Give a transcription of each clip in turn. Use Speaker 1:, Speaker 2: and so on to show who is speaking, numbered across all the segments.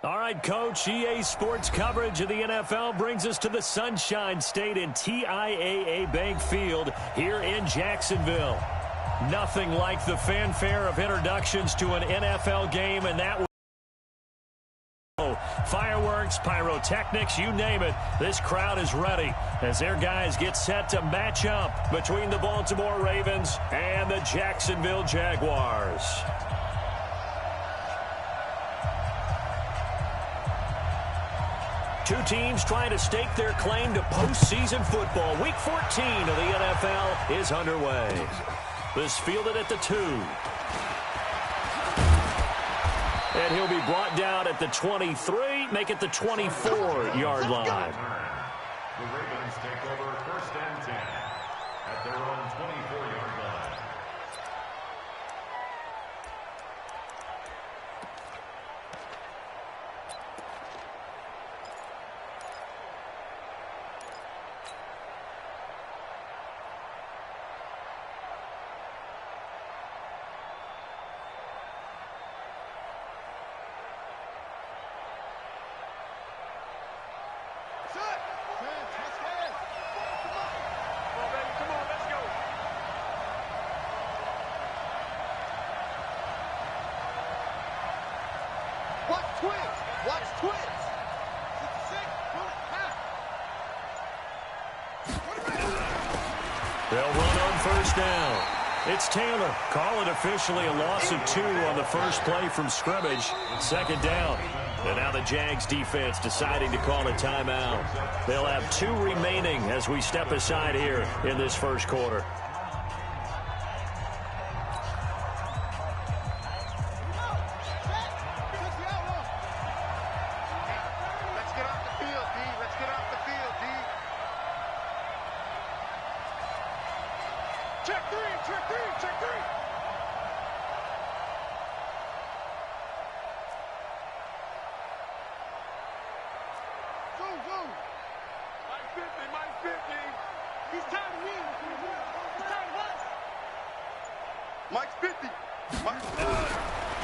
Speaker 1: All right, Coach, EA Sports coverage of the NFL brings us to the Sunshine State in TIAA Bank Field here in Jacksonville. Nothing like the fanfare of introductions to an NFL game, and that fireworks, pyrotechnics, you name it. This crowd is ready as their guys get set to match up between the Baltimore Ravens and the Jacksonville Jaguars. Two teams trying to stake their claim to postseason football. Week 14 of the NFL is underway. This fielded at the 2. And he'll be brought down at the 23, make it the 24-yard line.
Speaker 2: The Ravens take over 1st and 10 at their own 24-yard line.
Speaker 1: They'll run on 1st down. It's Taylor. Call it officially a loss of 2 on the first play from scrimmage. 2nd down. And now the Jags defense deciding to call a timeout. They'll have 2 remaining as we step aside here in this first quarter.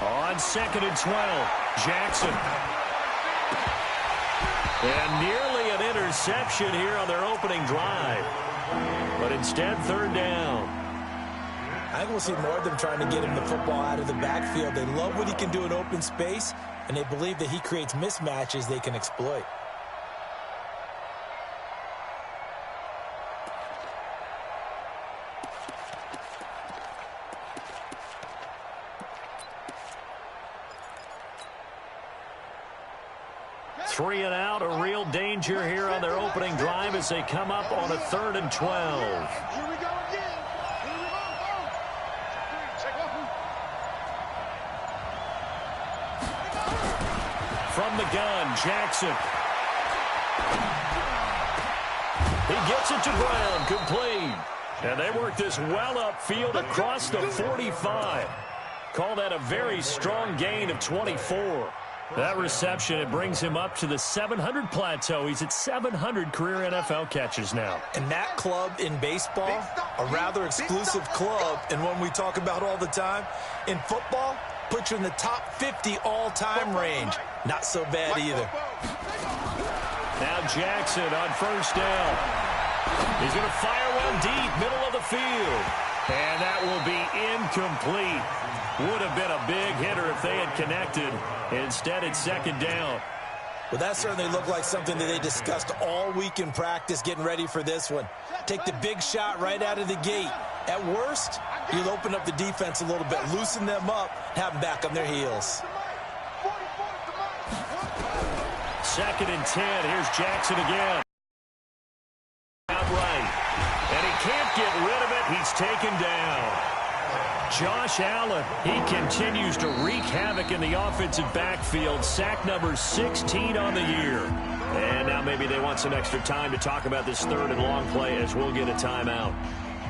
Speaker 1: On 2nd and 12, Jackson. And nearly an interception here on their opening drive. But instead, 3rd down.
Speaker 3: I think we'll see more of them trying to get him the football out of the backfield. They love what he can do in open space, and they believe that he creates mismatches they can exploit.
Speaker 1: Three and out, a real danger here on their opening drive as they come up on a 3rd and 12.
Speaker 4: Here we go again. Here we go.
Speaker 1: From the gun, Jackson. He gets it to Brown, complete. And they work this well upfield across the 45. Call that a very strong gain of 24. That reception, it brings him up to the 700 plateau. He's at 700 career NFL catches now.
Speaker 3: And that club in baseball, a rather exclusive club, and one we talk about all the time. In football, puts you in the top 50 all-time range. Not so bad either.
Speaker 1: Now Jackson on 1st down. He's going to fire one deep, middle of the field. And that will be incomplete. Would have been a big hitter if they had connected. Instead, it's 2nd down.
Speaker 3: Well, that certainly looked like something that they discussed all week in practice getting ready for this one. Take the big shot right out of the gate. At worst, you'll open up the defense a little bit, loosen them up, have them back on their heels.
Speaker 1: 2nd and 10. Here's Jackson again. Outright. And he can't get rid of it. He's taken down. Josh Allen, he continues to wreak havoc in the offensive backfield. Sack number 16 on the year. And now maybe they want some extra time to talk about this 3rd and long play as we'll get a timeout.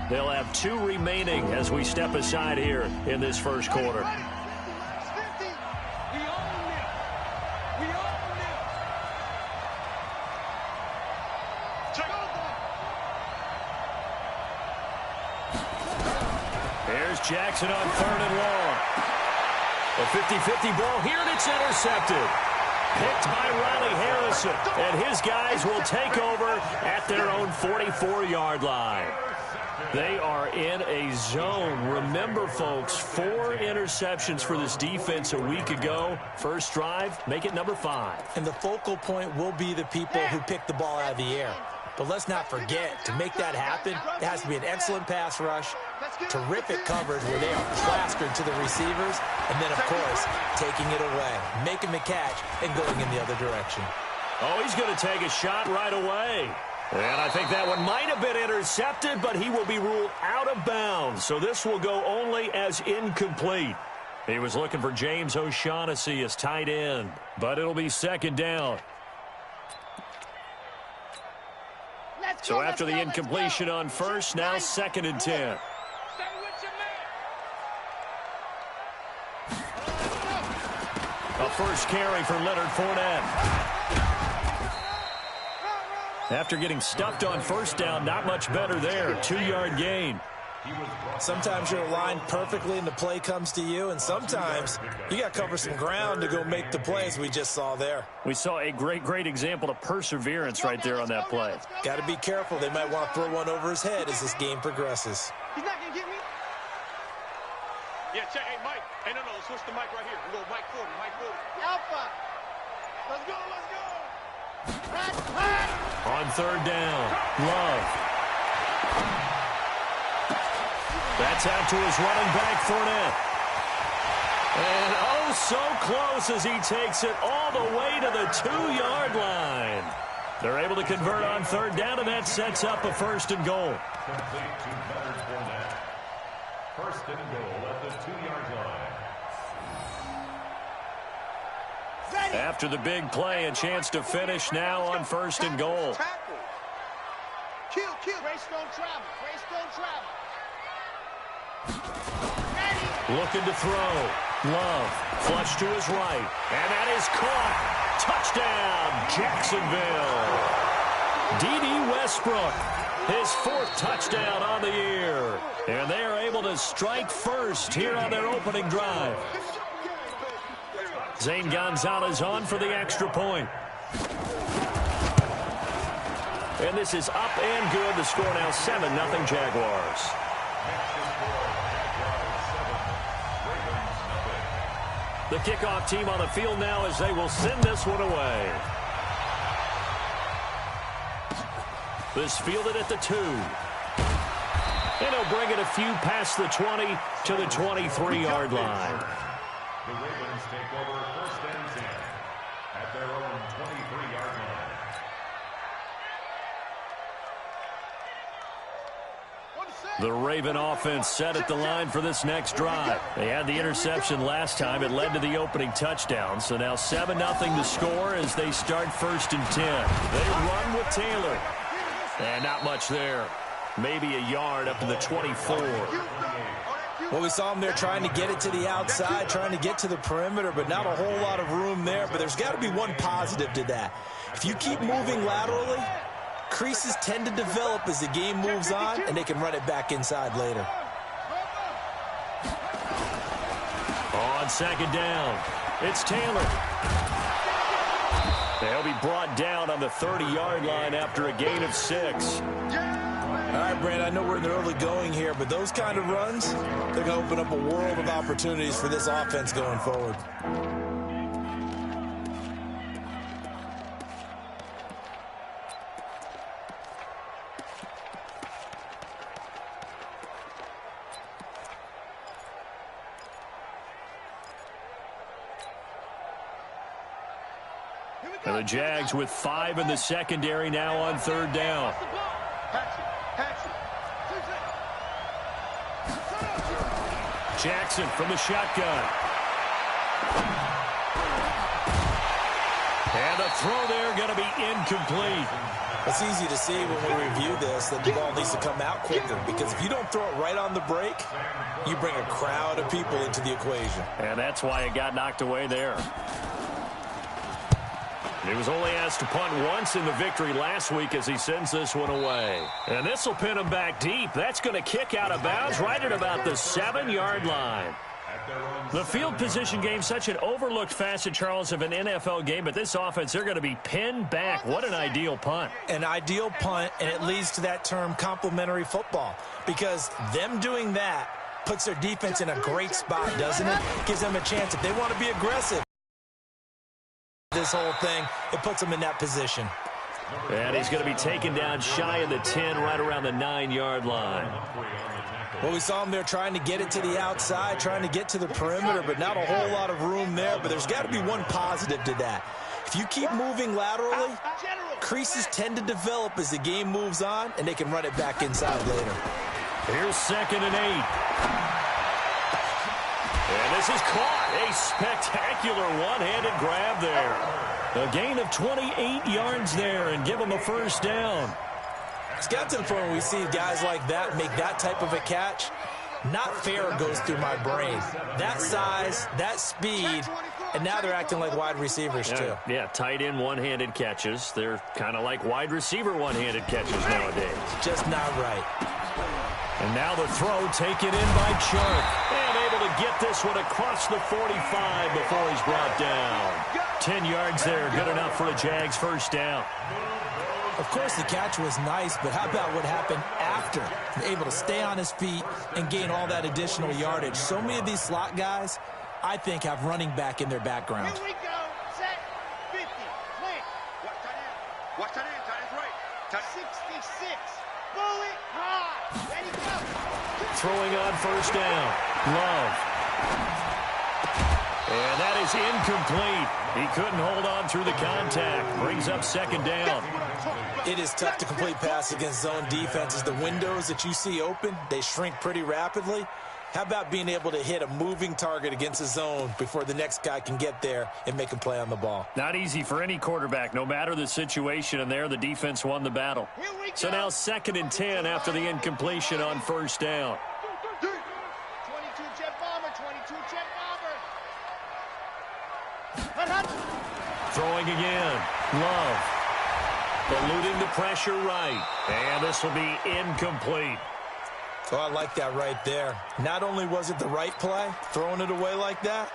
Speaker 1: They'll have 2 remaining as we step aside here in this first quarter. There's Jackson on 3rd and long. A 50-50 ball here, and it's intercepted. Picked by Riley Harrison. And his guys will take over at their own 44-yard line. They are in a zone. Remember, folks, 4 interceptions for this defense a week ago. First drive, make it number 5.
Speaker 3: And the focal point will be the people who pick the ball out of the air. But let's not forget, to make that happen, it has to be an excellent pass rush, terrific coverage where they are plastered to the receivers, and then, of course, taking it away, making the catch, and going in the other direction.
Speaker 1: Oh, he's going to take a shot right away. And I think that one might have been intercepted, but he will be ruled out of bounds. So this will go only as incomplete. He was looking for James O'Shaughnessy as tight end, but it'll be second down. So after the incompletion on first, now second and 10. A first carry for Leonard Fournette. After getting stuffed on first down, not much better there. 2-yard gain.
Speaker 3: Sometimes you're aligned perfectly and the play comes to you, and sometimes you got to cover some ground to go make the plays we just saw there.
Speaker 1: We saw a great example of perseverance right there on that play.
Speaker 3: Got to be careful. They might want to throw one over his head as this game progresses.
Speaker 4: He's not going to get me. Yeah, check. Hey, Mike. Hey, no, switch the mic right here. We go Mike 40, Mike 40. Alpha. Let's go, let's go.
Speaker 1: On third down, Love. That's out to his running back, Fournette. And oh, so close as he takes it all the way to the 2-yard line. They're able to convert on third down, and that sets up a first and goal.
Speaker 2: Complete to Leonard Fournette. First and goal at the 2-yard line.
Speaker 1: After the big play, a chance to finish now on first and goal.
Speaker 4: Kill. Race don't travel. Race don't travel.
Speaker 1: Looking to throw. Love. Flush to his right. And that is caught. Touchdown, Jacksonville. D.D. Westbrook. His 4th touchdown on the year. And they are able to strike first here on their opening drive. Zane Gonzalez on for the extra point. And this is up and good. The score now 7-0 Jaguars. The kickoff team on the field now as they will send this one away. This fielded at the 2. And he'll bring it a few past the 20 to the 23-yard line.
Speaker 2: The Ravens take over first and 10 at their own 23-yard line.
Speaker 1: The Raven offense set at the line for this next drive. They had the interception last time. It led to the opening touchdown. So now 7-0 to score as they start first and 10. They run with Taylor. And not much there. Maybe a yard up to the 24.
Speaker 3: Well, we saw him there trying to get it to the outside, trying to get to the perimeter, but not a whole lot of room there. But there's got to be one positive to that. If you keep moving laterally, creases tend to develop as the game moves on, and they can run it back inside later.
Speaker 1: On second down, it's Taylor. They'll be brought down on the 30-yard line after a gain of 6.
Speaker 3: All right, Brand, I know we're in the early going here, but those kind of runs, they're going to open up a world of opportunities for this offense going forward.
Speaker 1: And the Jags with 5 in the secondary now on third down. Jackson from the shotgun. And the throw there going to be incomplete.
Speaker 3: It's easy to see when we review this that the ball needs to come out quicker, because if you don't throw it right on the break, you bring a crowd of people into the equation.
Speaker 1: And that's why it got knocked away there. He was only asked to punt once in the victory last week as he sends this one away. And this will pin him back deep. That's going to kick out of bounds right at about the 7-yard line. The field position game, such an overlooked facet, Charles, of an NFL game, but this offense, they're going to be pinned back. What an ideal punt.
Speaker 3: An ideal punt, and it leads to that term complementary football, because them doing that puts their defense in a great spot, doesn't it? Gives them a chance. If they want to be aggressive, this whole thing, it puts them in that position.
Speaker 1: And he's going to be taken down shy of the 10, right around the 9-yard line.
Speaker 3: Well, we saw him there trying to get it to the outside, trying to get to the perimeter, but not a whole lot of room there. But there's got to be one positive to that. If you keep moving laterally, creases tend to develop as the game moves on, and they can run it back inside later.
Speaker 1: Here's 2nd and 8. And this is caught. A spectacular one-handed grab there. A gain of 28 yards there and give him a first down.
Speaker 3: It's got to the point where we see guys like that make that type of a catch. Not fair goes through my brain. That size, that speed, and now they're acting like wide receivers too.
Speaker 1: Yeah, tight end one-handed catches. They're kind of like wide receiver one-handed catches nowadays.
Speaker 3: Just not right.
Speaker 1: And now the throw taken in by Chark. And able to get this one across the 45 before he's brought down. 10 yards there, good enough for a Jags first down.
Speaker 3: Of course, the catch was nice, but how about what happened after? Able to stay on his feet and gain all that additional yardage. So many of these slot guys, I think, have running back in their background.
Speaker 4: Here we go. Set. 50. Clear. Watch tight end. Watch tight end. Tight end's right. 66. Bullet high. Ready, go.
Speaker 1: Throwing on first down. Love. And that is incomplete. He couldn't hold on through the contact. Brings up 2nd down.
Speaker 3: It is tough to complete pass against zone defenses. The windows that you see open, they shrink pretty rapidly. How about being able to hit a moving target against a zone before the next guy can get there and make a play on the ball?
Speaker 1: Not easy for any quarterback, no matter the situation, and there the defense won the battle. So now 2nd and 10 after the incompletion on first down.
Speaker 4: 22 jet bomber. 22 jet bomber.
Speaker 1: Throwing again. Love. Eluding the pressure right. And this will be incomplete.
Speaker 3: Oh, I like that right there. Not only was it the right play, throwing it away like that,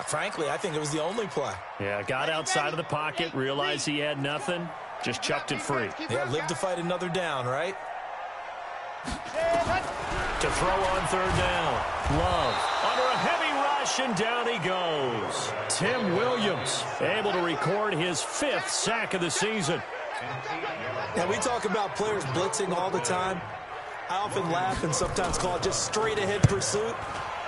Speaker 3: frankly, I think it was the only play.
Speaker 1: Yeah, got outside of the pocket, realized he had nothing, just chucked it free.
Speaker 3: Yeah, live to fight another down, right?
Speaker 1: To throw on 3rd down. Love under a heavy rush, and down he goes. Tim Williams able to record his 5th sack of the season.
Speaker 3: Now, we talk about players blitzing all the time. I often laugh and sometimes call it just straight-ahead pursuit.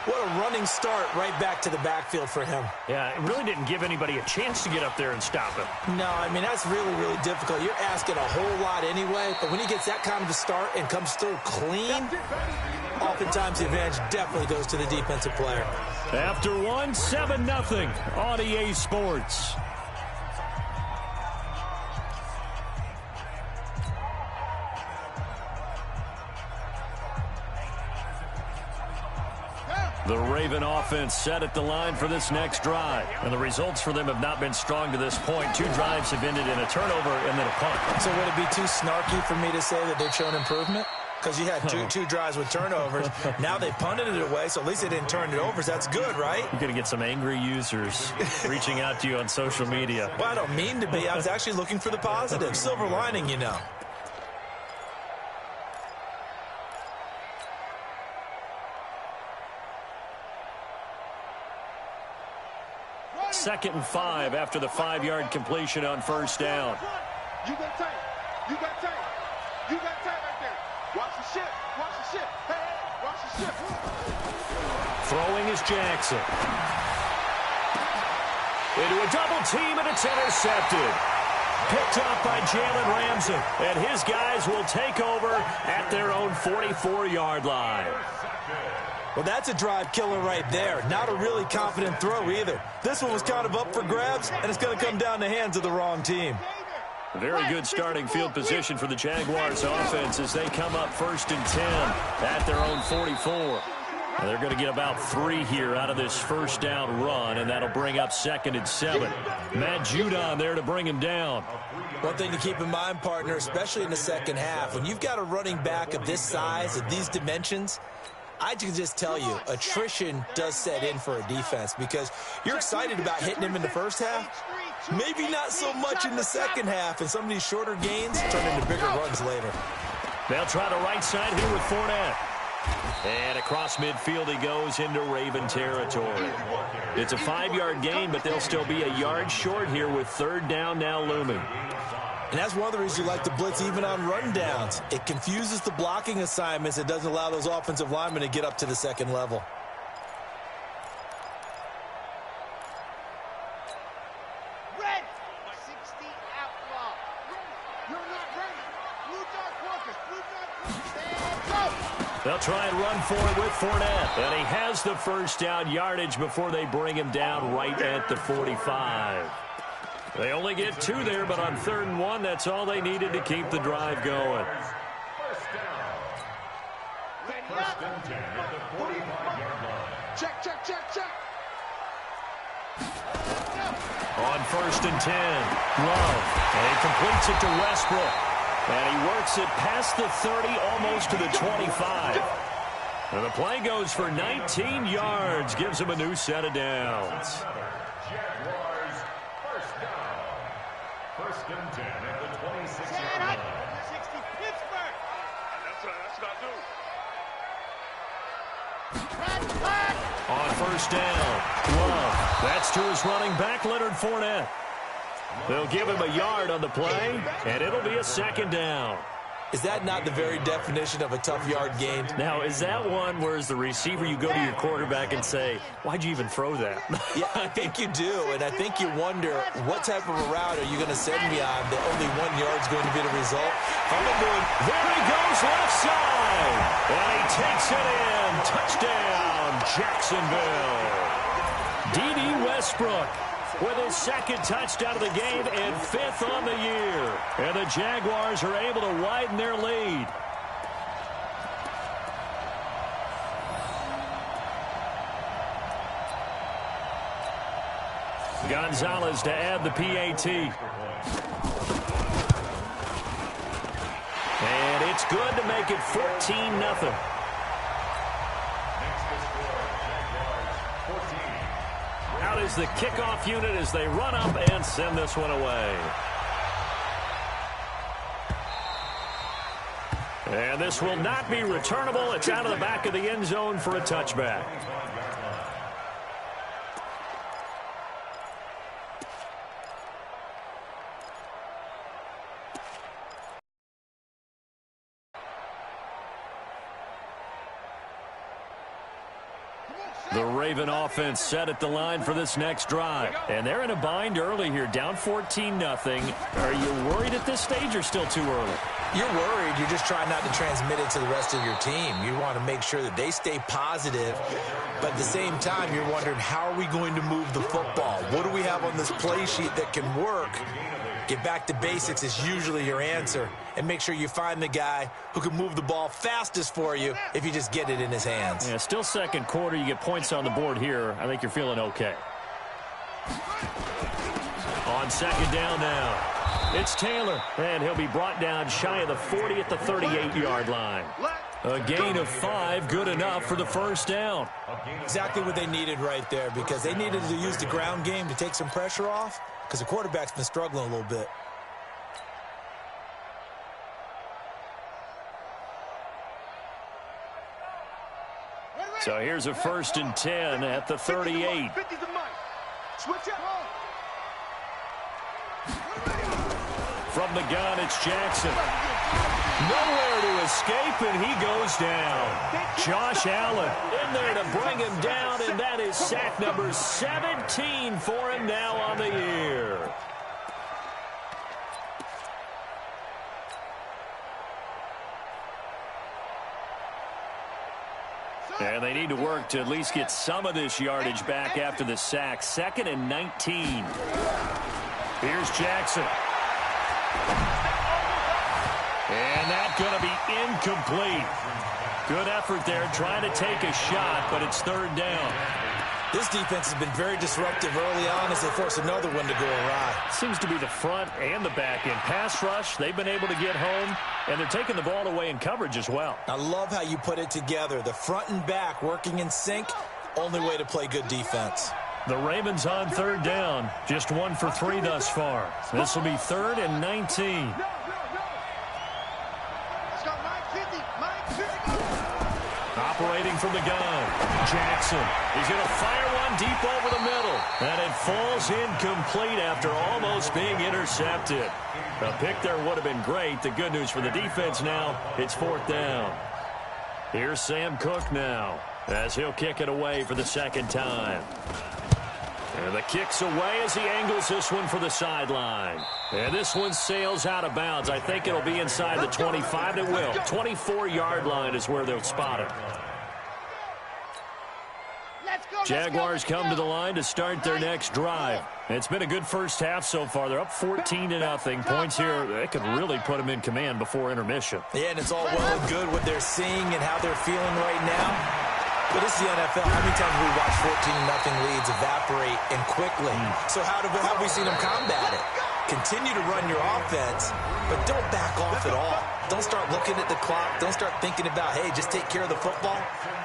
Speaker 3: What a running start right back to the backfield for him.
Speaker 1: Yeah, it really didn't give anybody a chance to get up there and stop him.
Speaker 3: No, I mean, that's really, really difficult. You're asking a whole lot anyway, but when he gets that kind of a start and comes through clean, oftentimes the advantage definitely goes to the defensive player.
Speaker 1: After one, 7-0 on EA Sports. The Raven offense set at the line for this next drive. And the results for them have not been strong to this point. 2 drives have ended in a turnover and then a punt.
Speaker 3: So would it be too snarky for me to say that they've shown improvement? Because you had two drives with turnovers. Now they punted it away, so at least they didn't turn it over. So that's good, right?
Speaker 1: You're going to get some angry users reaching out to you on social media.
Speaker 3: Well, I don't mean to be. I was actually looking for the positive. Silver lining, you know.
Speaker 1: Second and 5 after the 5-yard completion on first down.
Speaker 4: You got time. You got time. You got time right there. Watch the ship. Watch the ship. Hey, watch the ship.
Speaker 1: Throwing is Jackson. Into a double team, and it's intercepted. Picked off by Jalen Ramsey. And his guys will take over at their own 44-yard line.
Speaker 3: Well, that's a drive killer right there. Not a really confident throw either. This one was kind of up for grabs, and it's going to come down the hands of the wrong team.
Speaker 1: Very good starting field position for the Jaguars offense as they come up 1st and 10 at their own 44. And they're going to get about 3 here out of this first down run, and that'll bring up 2nd and 7. Matt Judon there to bring him down.
Speaker 3: One thing to keep in mind, partner, especially in the second half, when you've got a running back of this size, of these dimensions, I can just tell you, attrition does set in for a defense because you're excited about hitting him in the first half. Maybe not so much in the second half, and some of these shorter gains turn into bigger runs later.
Speaker 1: They'll try the right side here with Fournette. And across midfield he goes into Raven territory. It's a 5-yard gain, but they'll still be a yard short here with third down now looming.
Speaker 3: And that's one of the reasons you like to blitz even on rundowns. It confuses the blocking assignments. It doesn't allow those offensive linemen to get up to the second level.
Speaker 4: Red, 60 outlaw. You're not ready. Blue dog workers. Blue dog workers. Stand up.
Speaker 1: They'll try and run for it with Fournette. And he has the first down yardage before they bring him down right at the 45. They only get 2 there, but on 3rd and 1, that's all they needed to keep the drive going.
Speaker 2: First down. First and 10 at the 45-yard line.
Speaker 4: Check, check, check, check.
Speaker 1: On 1st and 10, Love. And he completes it to Westbrook. And he works it past the 30, almost to the 25. And the play goes for 19 yards, gives him a new set of downs.
Speaker 2: Jaguars, first down. First and 10 at the 26-yard line.
Speaker 4: 60 Pittsburgh. That's what I do.
Speaker 1: On 1st down, Love. That's to his running back, Leonard Fournette. They'll give him a yard on the play, and it'll be a 2nd down.
Speaker 3: Is that not the very definition of a tough yard gain?
Speaker 1: Now, is that one where as the receiver you go to your quarterback and say, why'd you even throw that?
Speaker 3: Yeah, I think you do, and I think you wonder what type of a route are you going to send me on that only 1 yard's going to be the result.
Speaker 1: There he goes left side, and he takes it in. Touchdown, Jacksonville. D.D. Westbrook with his 2nd touchdown of the game and 5th on the year. And the Jaguars are able to widen their lead. Gonzalez to add the PAT. And it's good to make it 14-0. Out is the kickoff unit as they run up and send this one away. And this will not be returnable. It's out of the back of the end zone for a touchback. The Raven offense set at the line for this next drive. And they're in a bind early here, down 14-0. Are you worried at this stage or still too early?
Speaker 3: You're worried. You're just trying not to transmit it to the rest of your team. You want to make sure that they stay positive. But at the same time, you're wondering, how are we going to move the football? What do we have on this play sheet that can work? Get back to basics is usually your answer. And make sure you find the guy who can move the ball fastest for you if you just get it in his hands.
Speaker 1: Yeah, still 2nd quarter. You get points on the board here. I think you're feeling okay. On 2nd down now, it's Taylor. And he'll be brought down shy of the 40 at the 38-yard line. A gain of 5, good enough for the 1st down.
Speaker 3: Exactly what they needed right there, because they needed to use the ground game to take some pressure off, because the quarterback's been struggling a little bit.
Speaker 1: So here's a 1st and 10 at the 38. From the gun, it's Jackson. Nowhere to escape, and he goes down. Josh Allen in there to bring him down, and that is sack number 17 for him now on the year. And they need to work to at least get some of this yardage back after the sack. 2nd and 19. Here's Jackson. And that's going to be incomplete. Good effort there trying to take a shot, but it's 3rd down.
Speaker 3: This defense has been very disruptive early on as they force another one to go awry.
Speaker 1: Seems to be the front and the back end. Pass rush, they've been able to get home, and they're taking the ball away in coverage as well.
Speaker 3: I love how you put it together. The front and back working in sync, only way to play good defense.
Speaker 1: The Ravens on third down, just 1 for 3 thus far. This will be 3rd and 19. Operating from the gun, Jackson. He's going to fire one deep over the middle. And it falls incomplete after almost being intercepted. A pick there would have been great. The good news for the defense now, it's 4th down. Here's Sam Cook now as he'll kick it away for the second time. And the kick's away as he angles this one for the sideline. And this one sails out of bounds. I think it'll be inside the 25. It will. 24-yard line is where they'll spot it. Jaguars come to the line to start their next drive. It's been a good first half so far. They're up 14-0. Points here, they could really put them in command before intermission.
Speaker 3: Yeah, and it's all well and good what they're seeing and how they're feeling right now. But this is the NFL. How many times have we watched 14-0 leads evaporate and quickly? So how have we seen them combat it? Continue to run your offense, but don't back off at all. Don't start looking at the clock. Don't start thinking about, hey, just take care of the football.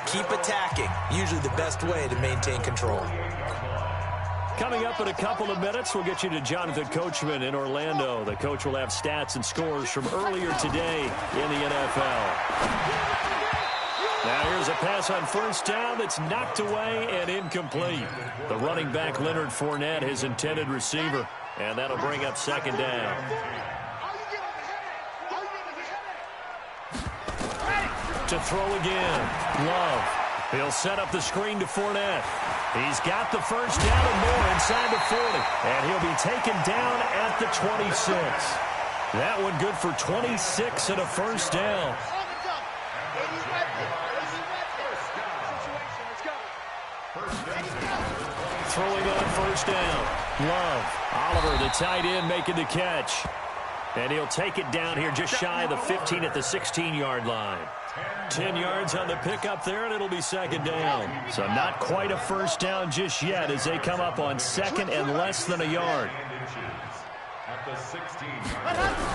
Speaker 3: Keep attacking. Usually the best way to maintain control.
Speaker 1: Coming up in a couple of minutes, we'll get you to Jonathan Coachman in Orlando. The coach will have stats and scores from earlier today in the NFL. Now here's a pass on first down that's knocked away and incomplete. The running back, Leonard Fournette, his intended receiver. And that'll bring up second down. To throw again. Love. He'll set up the screen to Fournette. He's got the first down and more inside the 40. And he'll be taken down at the 26. That one good for 26 and a first down. Throwing on first down. Love. Oliver, the tight end, making the catch. And he'll take it down here just shy of the 15 at the 16-yard line. 10 yards on the pickup there, and it'll be second down. So not quite a first down just yet as they come up on second and less than a yard.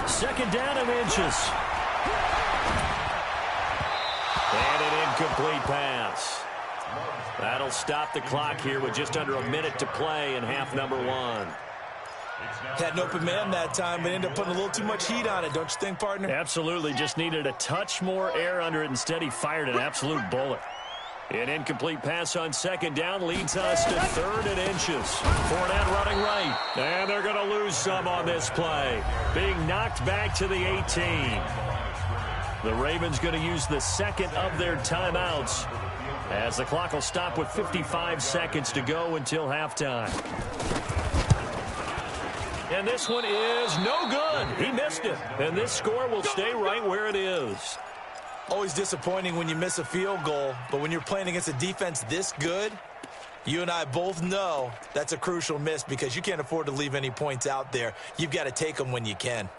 Speaker 1: Second down and inches. And an incomplete pass. That'll stop the clock here with just under a minute to play in half number 1.
Speaker 3: Had an open man that time, but ended up putting a little too much heat on it, don't you think, partner?
Speaker 1: Absolutely. Just needed a touch more air under it. Instead, he fired an absolute bullet. An incomplete pass on second down leads us to 3rd and inches. Fournette running right. And they're going to lose some on this play. Being knocked back to the 18. The Ravens going to use the second of their timeouts, as the clock will stop with 55 seconds to go until halftime. And this one is no good. He missed it. And this score will stay right where it is.
Speaker 3: Always disappointing when you miss a field goal, but when you're playing against a defense this good, you and I both know that's a crucial miss because you can't afford to leave any points out there. You've got to take them when you can.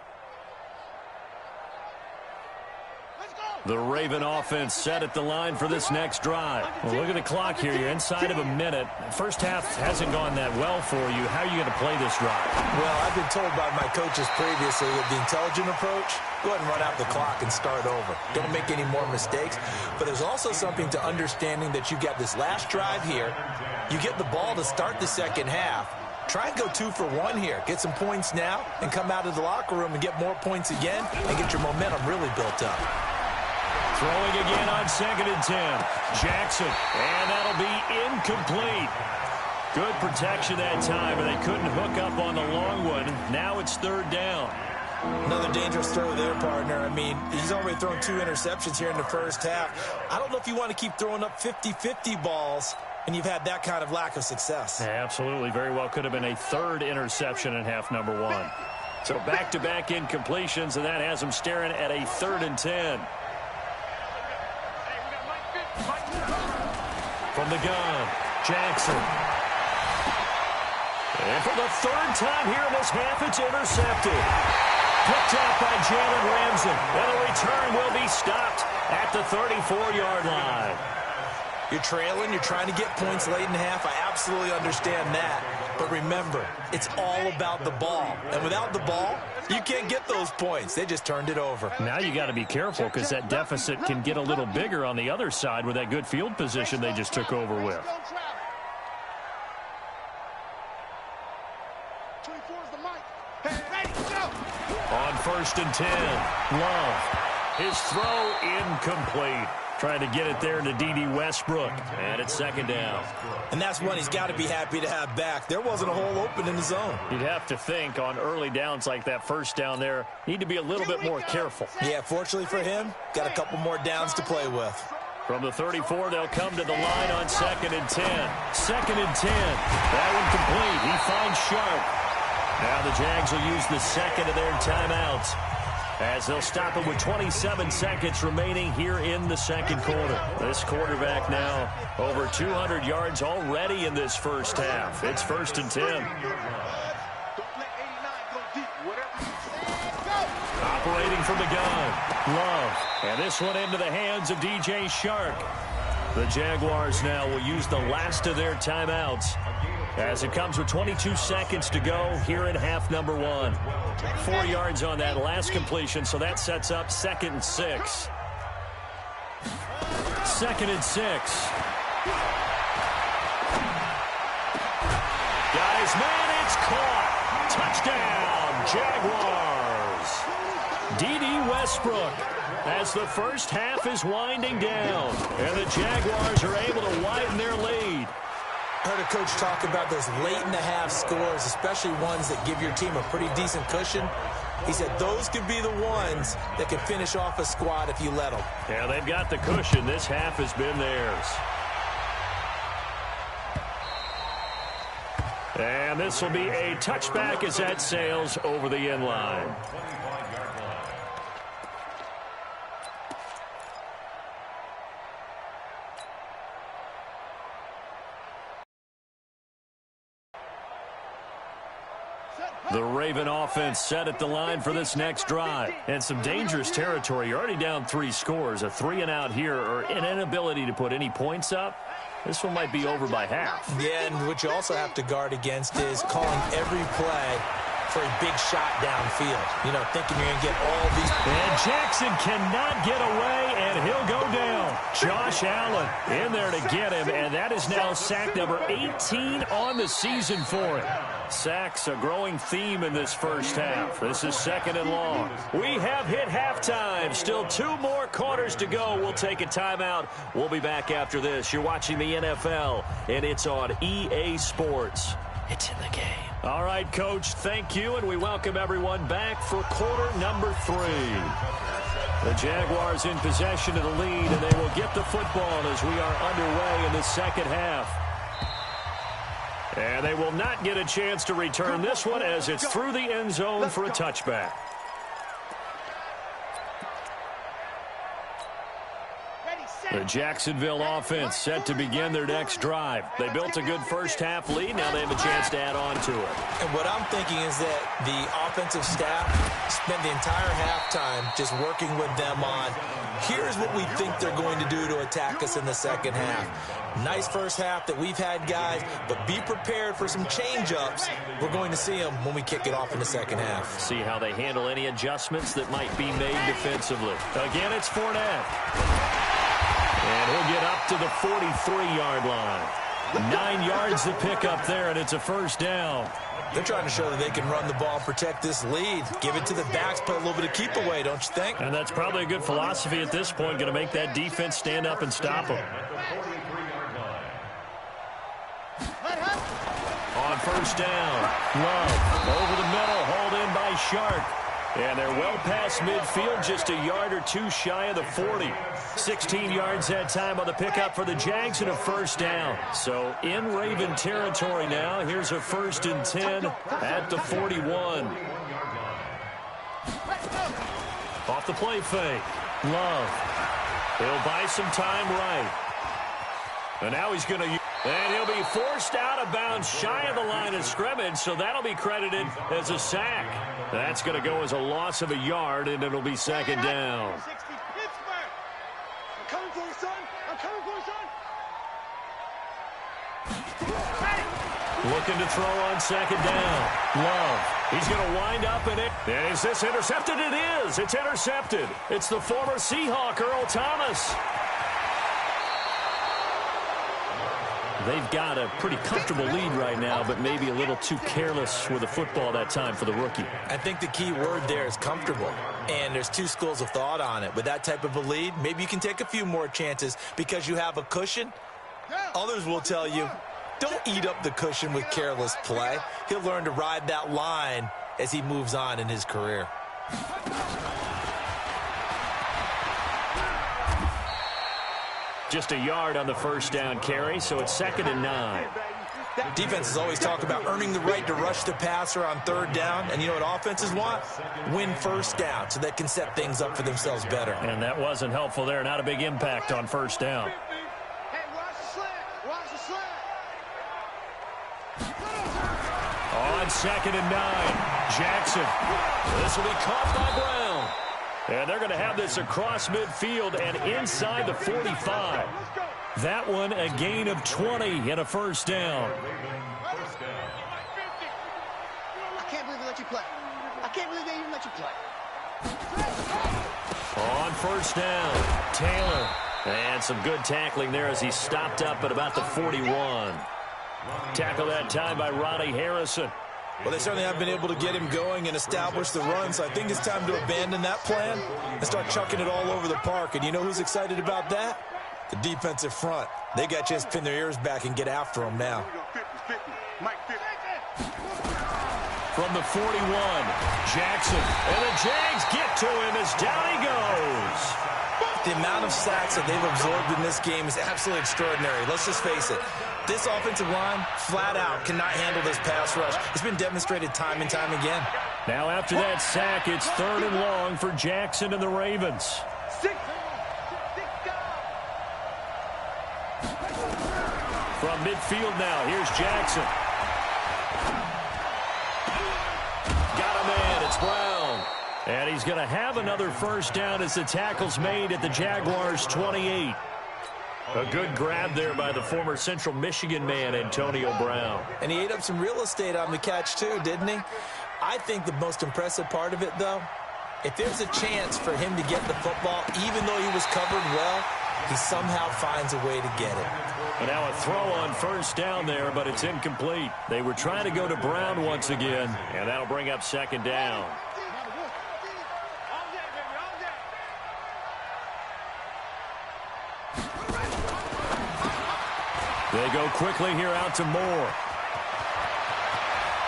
Speaker 1: The Raven offense set at the line for this next drive. Well, look at the clock here. You're inside of a minute. First half hasn't gone that well for you. How are you going to play this drive?
Speaker 3: Well, I've been told by my coaches previously that the intelligent approach, go ahead and run out the clock and start over. Don't make any more mistakes. But there's also something to understanding that you've got this last drive here. You get the ball to start the second half. Try and go 2 for 1 here. Get some points now and come out of the locker room and get more points again and get your momentum really built up.
Speaker 1: Throwing again on 2nd and 10. Jackson, and that'll be incomplete. Good protection that time, and they couldn't hook up on the long one. Now it's 3rd down.
Speaker 3: Another dangerous throw there, partner. I mean, he's already thrown 2 interceptions here in the first half. I don't know if you want to keep throwing up 50-50 balls, and you've had that kind of lack of success.
Speaker 1: Absolutely. Very well could have been a 3rd interception in half number 1. So back-to-back incompletions, and that has them staring at a 3rd and 10. From the gun, Jackson. And for the 3rd time here in this half, it's intercepted. Picked up by Jalen Ramsey. And the return will be stopped at the 34-yard line.
Speaker 3: You're trailing, you're trying to get points late in half. I absolutely understand that. But remember, it's all about the ball. And without the ball, you can't get those points. They just turned it over.
Speaker 1: Now you got to be careful because that deficit can get a little bigger on the other side with that good field position they just took over with. On 1st and 10, Love. His throw incomplete. Trying to get it there to D.D. Westbrook. And it's 2nd down.
Speaker 3: And that's one he's got to be happy to have back. There wasn't a hole open in the zone.
Speaker 1: You'd have to think on early downs like that 1st down there, need to be a little bit more careful.
Speaker 3: Yeah, fortunately for him, got a couple more downs to play with.
Speaker 1: From the 34, they'll come to the line on 2nd and 10. 2nd and 10. That one complete. He finds Sharp. Now the Jags will use the second of their timeouts, as they'll stop it with 27 seconds remaining here in the second quarter. This quarterback now over 200 yards already in this first half. It's 1st and 10. Operating from the gun, Love. And this one into the hands of DJ Shark. The Jaguars now will use the last of their timeouts, as it comes with 22 seconds to go here in half number 1. 4 yards on that last completion, so that sets up 2nd and 6. 2nd and 6. Guys, man, it's caught. Touchdown, Jaguars. D.D. Westbrook, as the first half is winding down, and the Jaguars are able to widen their lead.
Speaker 3: I heard a coach talk about those late-in-the-half scores, especially ones that give your team a pretty decent cushion. He said those could be the ones that can finish off a squad if you let them.
Speaker 1: Yeah, they've got the cushion. This half has been theirs. And this will be a touchback as that sails over the end line. The Raven offense set at the line for this next drive. And some dangerous territory. You're already down 3 scores. A 3-and-out here, or an inability to put any points up. This one might be over by half.
Speaker 3: Yeah, and what you also have to guard against is calling every play for a big shot downfield. You know, thinking you're going to get all these.
Speaker 1: And Jackson cannot get away, and he'll go down. Josh Allen in there to get him, and that is now sack number 18 on the season for him. Sacks a growing theme in this first half. This is 2nd and long. We have hit halftime. Still 2 more quarters to go. We'll take a timeout. We'll be back after this. You're watching the NFL, and it's on EA Sports. It's in the game. All right, Coach, thank you, and we welcome everyone back for quarter number 3. The Jaguars in possession of the lead, and they will get the football as we are underway in the second half. And they will not get a chance to return this one as it's through the end zone for a touchback. The Jacksonville offense set to begin their next drive. They built a good first half lead. Now they have a chance to add on to it.
Speaker 3: And what I'm thinking is that the offensive staff spent the entire halftime just working with them on, here's what we think they're going to do to attack us in the second half. Nice first half that we've had, guys, but be prepared for some change-ups. We're going to see them when we kick it off in the second half.
Speaker 1: See how they handle any adjustments that might be made defensively. Again, it's Fournette. And he'll get up to the 43-yard line. 9 yards to pick up there, and it's a first down.
Speaker 3: They're trying to show that they can run the ball and protect this lead. Give it to the backs, play a little bit of keep away, don't you think?
Speaker 1: And that's probably a good philosophy at this point, going to make that defense stand up and stop them. On first down, Love over the middle, hauled in by Shark. And they're well past midfield, just a yard or 2 shy of the 40. 16 yards that time on the pickup for the Jags and a first down. So in Raven territory now. Here's a 1st and 10 at the 41. Off the play fake. Love. He'll buy some time right. And now he's going to... And he'll be forced out of bounds shy of the line of scrimmage, so that'll be credited as a sack. That's going to go as a loss of a yard, and it'll be second down. Looking to throw on second down. Love. He's going to wind up in it. And is this intercepted? It is. It's intercepted. It's the former Seahawk, Earl Thomas. They've got a pretty comfortable lead right now, but maybe a little too careless with the football that time for the rookie.
Speaker 3: I think the key word there is comfortable. And there's two schools of thought on it. With that type of a lead, maybe you can take a few more chances because you have a cushion. Others will tell you, don't eat up the cushion with careless play. He'll learn to ride that line as he moves on in his career.
Speaker 1: Just a yard on the first down carry, so it's 2nd and 9.
Speaker 3: Defenses always talk about earning the right to rush the passer on third down. And you know what offenses want? Win first down so they can set things up for themselves better.
Speaker 1: And that wasn't helpful there. Not a big impact on first down. On 2nd and 9, Jackson. This will be caught by Brown. And they're going to have this across midfield and inside the 45. That one a gain of 20 and a first down.
Speaker 5: I can't believe they let you play. I can't believe they even let you play.
Speaker 1: On first down, Taylor. And some good tackling there as he stopped up at about the 41. Tackle that time by Ronnie Harrison.
Speaker 3: Well, they certainly have been able to get him going and establish the run, so I think it's time to abandon that plan and start chucking it all over the park. And you know who's excited about that? The defensive front. They got a chance to pin their ears back and get after him now.
Speaker 1: From the 41, Jackson. And the Jags get to him as down he goes.
Speaker 3: The amount of sacks that they've absorbed in this game is absolutely extraordinary. Let's just face it. This offensive line, flat out, cannot handle this pass rush. It's been demonstrated time and time again.
Speaker 1: Now after that sack, it's 3rd and long for Jackson and the Ravens. From midfield now, here's Jackson. Got a man, it's Brown. And he's going to have another first down as the tackle's made at the Jaguars' 28. A good grab there by the former Central Michigan man, Antonio Brown.
Speaker 3: And he ate up some real estate on the catch, too, didn't he? I think the most impressive part of it, though, if there's a chance for him to get the football, even though he was covered well, he somehow finds a way to get it.
Speaker 1: And now a throw on first down there, but it's incomplete. They were trying to go to Brown once again, and that'll bring up 2nd down. They go quickly here out to Moore.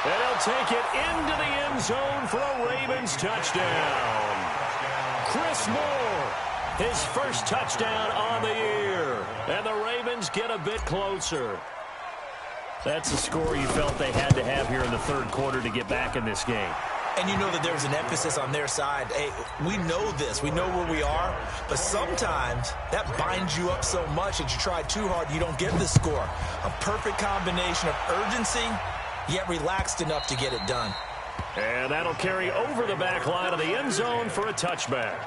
Speaker 1: And he'll take it into the end zone for a Ravens touchdown. Chris Moore, his first touchdown on the year. And the Ravens get a bit closer. That's the score you felt they had to have here in the 3rd quarter to get back in this game.
Speaker 3: And you know that there was an emphasis on their side. Hey, we know this. We know where we are. But sometimes that binds you up so much that you try too hard, you don't get the score. A perfect combination of urgency, yet relaxed enough to get it done.
Speaker 1: And that'll carry over the back line of the end zone for a touchback.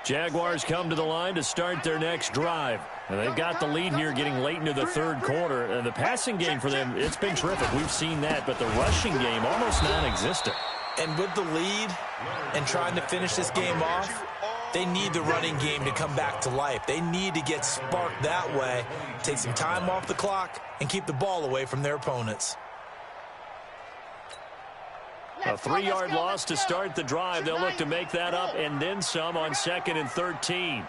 Speaker 1: Jaguars come to the line to start their next drive. And they've got the lead here getting late into the 3rd quarter. And the passing game for them, it's been terrific. We've seen that, but the rushing game almost non-existent.
Speaker 3: And with the lead and trying to finish this game off, they need the running game to come back to life. They need to get sparked that way, take some time off the clock, and keep the ball away from their opponents.
Speaker 1: A 3-yard loss to start the drive. They'll look to make that up and then some on 2nd and 13.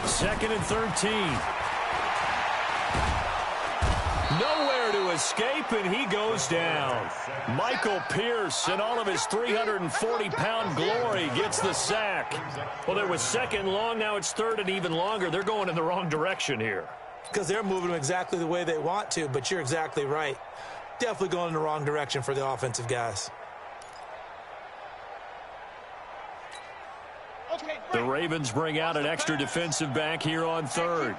Speaker 1: Second and 13. Nowhere to escape, and he goes down. Michael Pierce, in all of his 340-pound glory, gets the sack. Well, there was 2nd long. Now it's 3rd and even longer. They're going in the wrong direction here.
Speaker 3: Because they're moving them exactly the way they want to, but you're exactly right. Definitely going in the wrong direction for the offensive guys.
Speaker 1: The Ravens bring out an extra defensive back here on 3rd.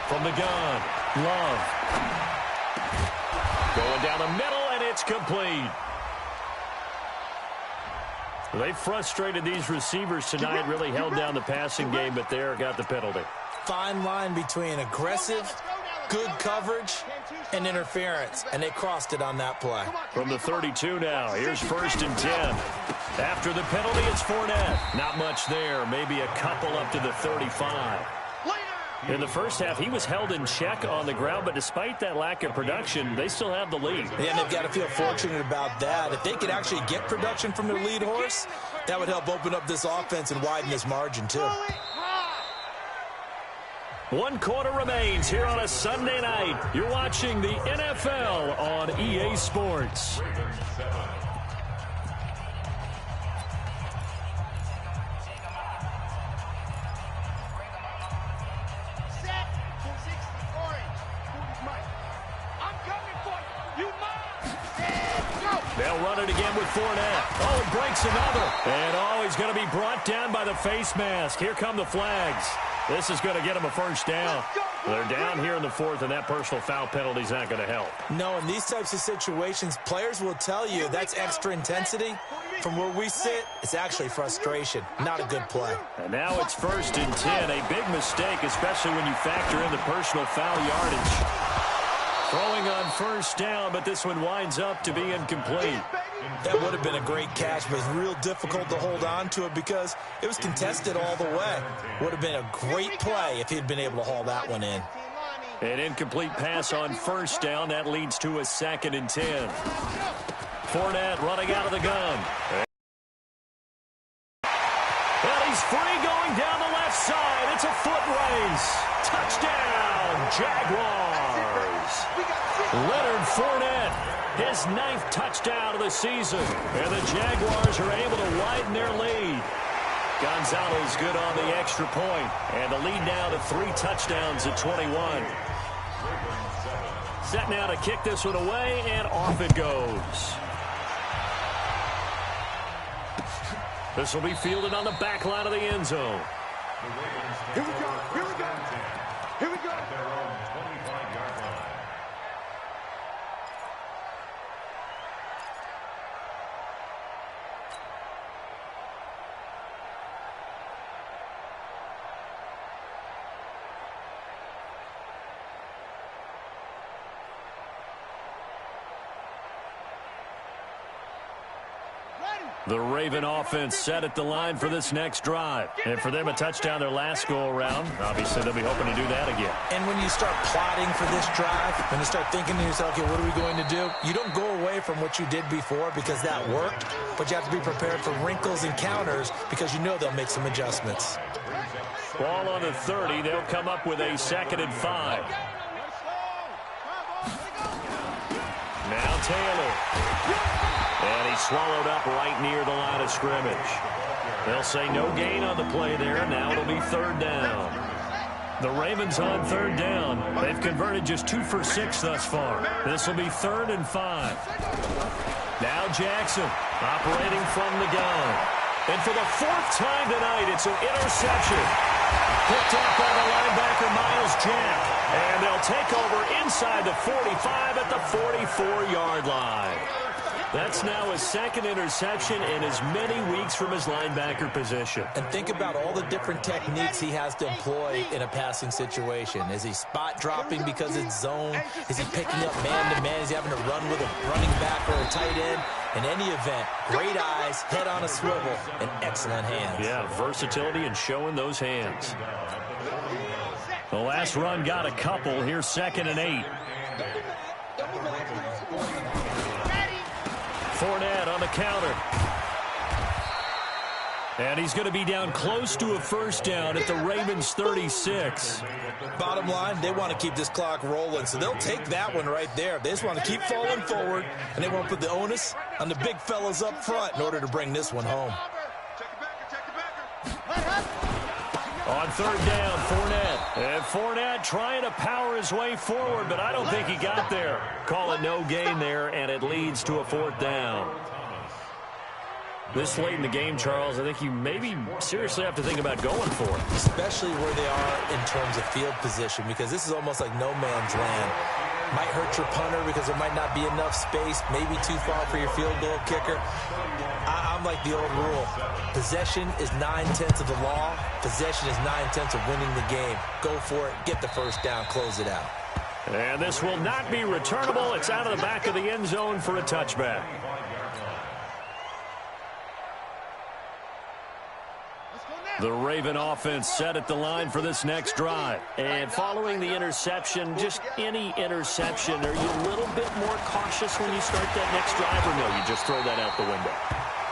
Speaker 1: From the gun, Love. Going down the middle, and it's complete. They frustrated these receivers tonight, really held down the passing game, but there got the penalty.
Speaker 3: Fine line between aggressive, good coverage, and interference, and they crossed it on that play.
Speaker 1: From the 32 now, here's 1st and 10. After the penalty, it's Fournette. Not much there, maybe a couple up to the 35. In the first half, he was held in check on the ground, but despite that lack of production, they still have the lead.
Speaker 3: Yeah, and they've got to feel fortunate about that. If they could actually get production from their lead horse, that would help open up this offense and widen this margin, too.
Speaker 1: 1 quarter remains here on a Sunday night. You're watching the NFL on EA Sports. They'll run it again with Fournette. Oh, and breaks another. And he's going to be brought down by the face mask. Here come the flags. This is going to get him a first down. They're down here in the 4th, and that personal foul penalty is not going to help.
Speaker 3: No, in these types of situations, players will tell you that's extra intensity. From where we sit, it's actually frustration. Not a good play.
Speaker 1: And now it's 1st and 10. A big mistake, especially when you factor in the personal foul yardage. Throwing on 1st down, but this one winds up to be incomplete.
Speaker 3: That would have been a great catch, but it's real difficult to hold on to it because it was contested all the way. Would have been a great play if he'd been able to haul that one in.
Speaker 1: An incomplete pass on 1st down. That leads to a 2nd and 10. Fournette running out of the gun. Well, he's free going down the left side. It's a foot race. Touchdown, Jaguars. Leonard Fournette, his 9th touchdown of the season. And the Jaguars are able to widen their lead. Gonzalez good on the extra point. And the lead now to 3 touchdowns at 21. Set now to kick this one away, and off it goes. This will be fielded on the back line of the end zone.
Speaker 4: Here we go. Here we go. Here we go.
Speaker 2: Their own 25-yard line.
Speaker 1: The Raven offense set at the line for this next drive. And for them, a touchdown their last go-around. Obviously, they'll be hoping to do that again.
Speaker 3: And when you start plotting for this drive, when you start thinking to yourself, okay, what are we going to do? You don't go away from what you did before because that worked, but you have to be prepared for wrinkles and counters because you know they'll make some adjustments.
Speaker 1: Ball on the 30. They'll come up with a 2nd and 5. Now Taylor. And he's swallowed up right near the line of scrimmage. They'll say no gain on the play there. Now it'll be 3rd down. The Ravens on 3rd down. They've converted just 2 for 6 thus far. This will be 3rd and 5. Now Jackson operating from the gun. And for the 4th time tonight, it's an interception. Picked up by the linebacker, Miles Jack. And they'll take over inside the 45 at the 44-yard line. That's now his 2nd interception in as many weeks from his linebacker position.
Speaker 3: And think about all the different techniques he has to employ in a passing situation. Is he spot dropping because it's zone? Is he picking up man-to-man? Is he having to run with a running back or a tight end? In any event, great eyes, head on a swivel, and excellent hands.
Speaker 1: Yeah, versatility and showing those hands. The last run got a couple. Here's 2nd and 8. Fournette on the counter. And he's going to be down close to a 1st down at the Ravens 36.
Speaker 3: Bottom line, they want to keep this clock rolling, so they'll take that one right there. They just want to keep falling forward, and they want to put the onus on the big fellas up front in order to bring this one home.
Speaker 1: On 3rd down, Fournette. And Fournette trying to power his way forward, but I don't think he got there. Call it no gain there, and it leads to a 4th down. This late in the game, Charles, I think you maybe seriously have to think about going for it.
Speaker 3: Especially where they are in terms of field position, because this is almost like no man's land. Might hurt your punter because there might not be enough space, maybe too far for your field goal kicker. I'm like the old rule. Possession is 9/10 of the law. Possession is 9/10 of winning the game. Go for it, get the first down, close it out.
Speaker 1: And this will not be returnable. It's out of the back of the end zone for a touchback. The Raven offense set at the line for this next drive. And following the interception, just any interception, are you a little bit more cautious when you start that next drive, or no, you just throw that out the window?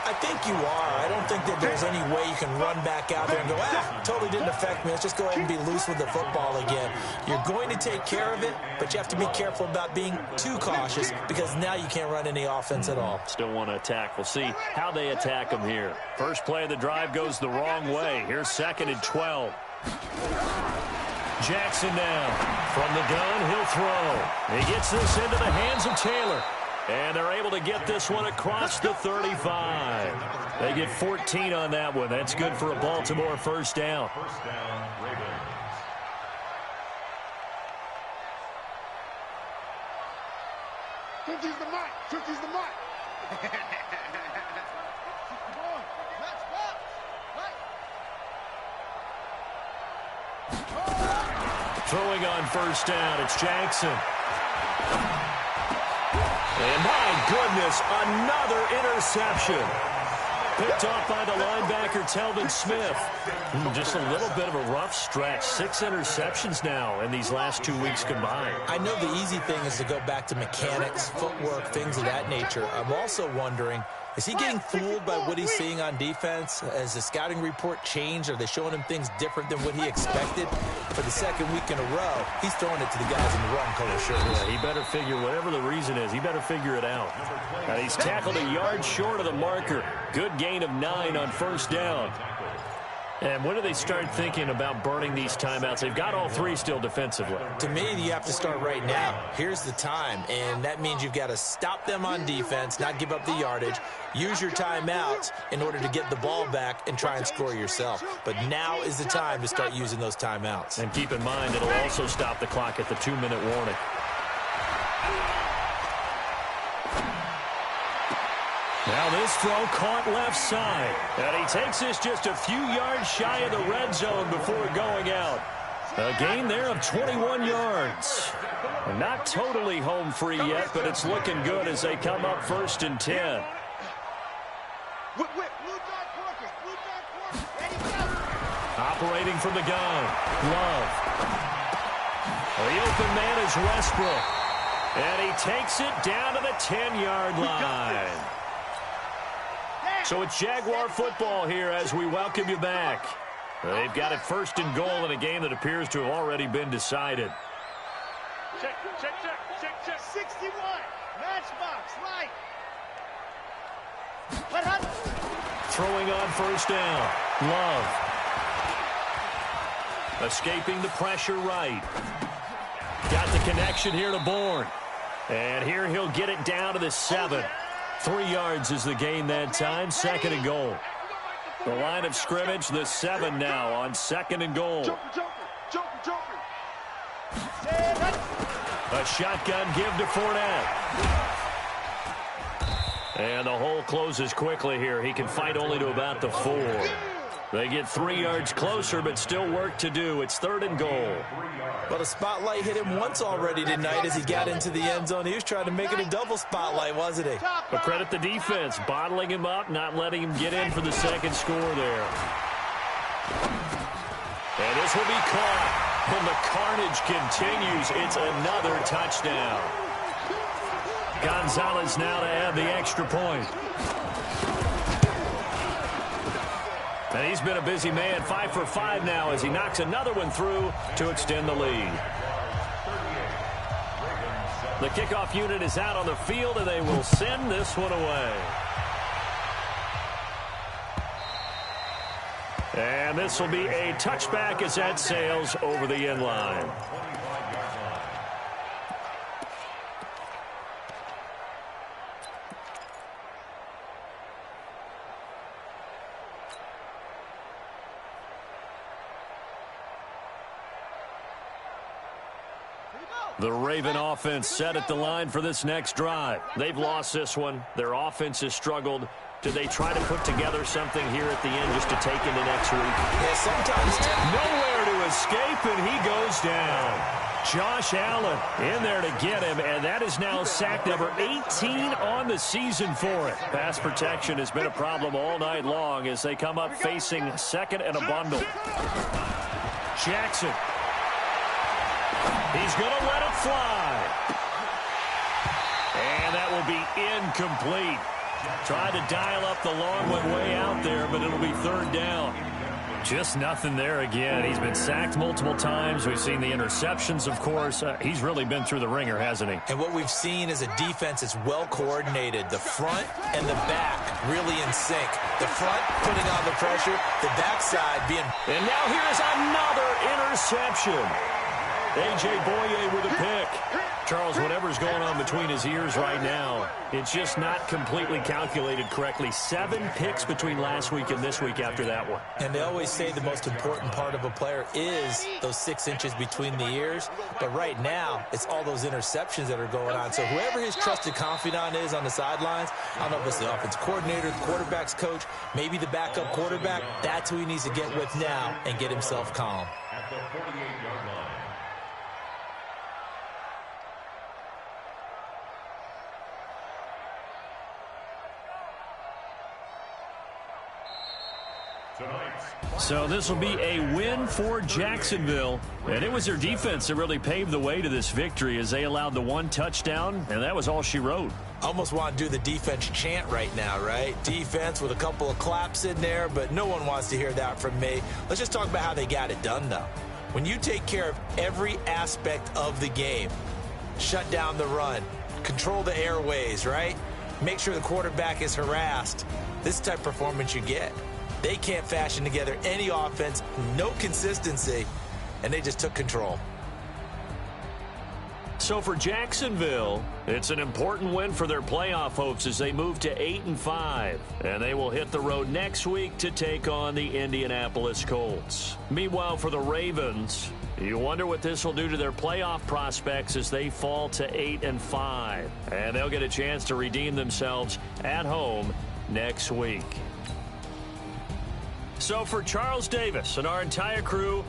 Speaker 3: I think you are. I don't think that there's any way you can run back out there and go, totally didn't affect me. Let's just go ahead and be loose with the football again. You're going to take care of it, but you have to be careful about being too cautious because now you can't run any offense at all.
Speaker 1: Still want to attack. We'll see how they attack them here. First play of the drive goes the wrong way. Here's 2nd and 12. Jackson now. From the gun, he'll throw. He gets this into the hands of Taylor. And they're able to get this one across the 35. They get 14 on that one. That's good for a Baltimore first down.
Speaker 2: First down, Ravens.
Speaker 4: Fifty's the mic. 50's the mic.
Speaker 1: Throwing on first down, it's Jackson. And my goodness, another interception. Picked off by the linebacker, Telvin Smith. Just a little bit of a rough stretch. 6 interceptions now in these last 2 weeks combined.
Speaker 3: I know the easy thing is to go back to mechanics, footwork, things of that nature. I'm also wondering, is he getting fooled by what he's seeing on defense? Has the scouting report changed? Are they showing him things different than what he expected? For the 2nd week in a row, he's throwing it to the guys in the wrong color shirts.
Speaker 1: Yeah, he better figure, whatever the reason is, he better figure it out. And he's tackled a yard short of the marker. Good gain of 9 on first down. And when do they start thinking about burning these timeouts? They've got all 3 still defensively.
Speaker 3: To me, you have to start right now. Here's the time, and that means you've got to stop them on defense, not give up the yardage, use your timeouts in order to get the ball back and try and score yourself. But now is the time to start using those timeouts.
Speaker 1: And keep in mind, it'll also stop the clock at the 2-minute warning. Now this throw caught left side. And he takes this just a few yards shy of the red zone before going out. A gain there of 21 yards. And not totally home free yet, but it's looking good as they come up 1st and 10. Operating from the gun. Love. The open man is Westbrook. And he takes it down to the 10-yard line. So it's Jaguar football here as we welcome you back. They've got it 1st and goal in a game that appears to have already been decided.
Speaker 4: Check, check, check, check, check. 61. Matchbox, right.
Speaker 1: Throwing on first down. Love. Escaping the pressure right. Got the connection here to Bourne. And here he'll get it down to the 7. 3 yards is the gain that time. 2nd and goal. The line of scrimmage, the 7 now on 2nd and goal. A shotgun give to Fournette. And the hole closes quickly here. He can fight only to about the 4. They get 3 yards closer, but still work to do. It's 3rd and goal.
Speaker 3: Well, the spotlight hit him once already tonight as he got into the end zone. He was trying to make it a double spotlight, wasn't he?
Speaker 1: But credit the defense, bottling him up, not letting him get in for the 2nd score there. And this will be caught. And the carnage continues. It's another touchdown. Gonzalez now to add the extra point. And he's been a busy man, 5 for 5 now as he knocks another one through to extend the lead. The kickoff unit is out on the field, and they will send this one away. And this will be a touchback as that sails over the end line. The Raven offense set at the line for this next drive. They've lost this one. Their offense has struggled. Do they try to put together something here at the end just to take into next week?
Speaker 3: Yeah, sometimes.
Speaker 1: Nowhere to escape, and he goes down. Josh Allen in there to get him, and that is now sack number 18 on the season for it. Pass protection has been a problem all night long as they come up facing second and a bundle. Jackson. He's going to let it fly. And that will be incomplete. Tried to dial up the long one way out there, but it'll be third down. Just nothing there again. He's been sacked multiple times. We've seen the interceptions, of course. He's really been through the ringer, hasn't he?
Speaker 3: And what we've seen is a defense that's well coordinated. The front and the back really in sync. The front putting on the pressure, the backside being...
Speaker 1: And now here's another interception. A.J. Boye with a pick. Charles, whatever's going on between his ears right now, it's just not completely calculated correctly. 7 picks between last week and this week after that one.
Speaker 3: And they always say the most important part of a player is those 6 inches between the ears. But right now, it's all those interceptions that are going on. So whoever his trusted confidant is on the sidelines, I don't know if it's the offense coordinator, the quarterback's coach, maybe the backup quarterback, that's who he needs to get with now and get himself calm.
Speaker 2: At the 48-yard line.
Speaker 1: So this will be a win for Jacksonville. And it was their defense that really paved the way to this victory as they allowed the 1 touchdown, and that was all she wrote.
Speaker 3: Almost want to do the defense chant right now, right? Defense with a couple of claps in there, but no one wants to hear that from me. Let's just talk about how they got it done, though. When you take care of every aspect of the game, shut down the run, control the airways, right? Make sure the quarterback is harassed. This is the type of performance you get. They can't fashion together any offense, no consistency, and they just took control.
Speaker 1: So for Jacksonville, it's an important win for their playoff hopes as they move to 8-5. And they will hit the road next week to take on the Indianapolis Colts. Meanwhile, for the Ravens, you wonder what this will do to their playoff prospects as they fall to 8-5. And they'll get a chance to redeem themselves at home next week. So for Charles Davis and our entire crew,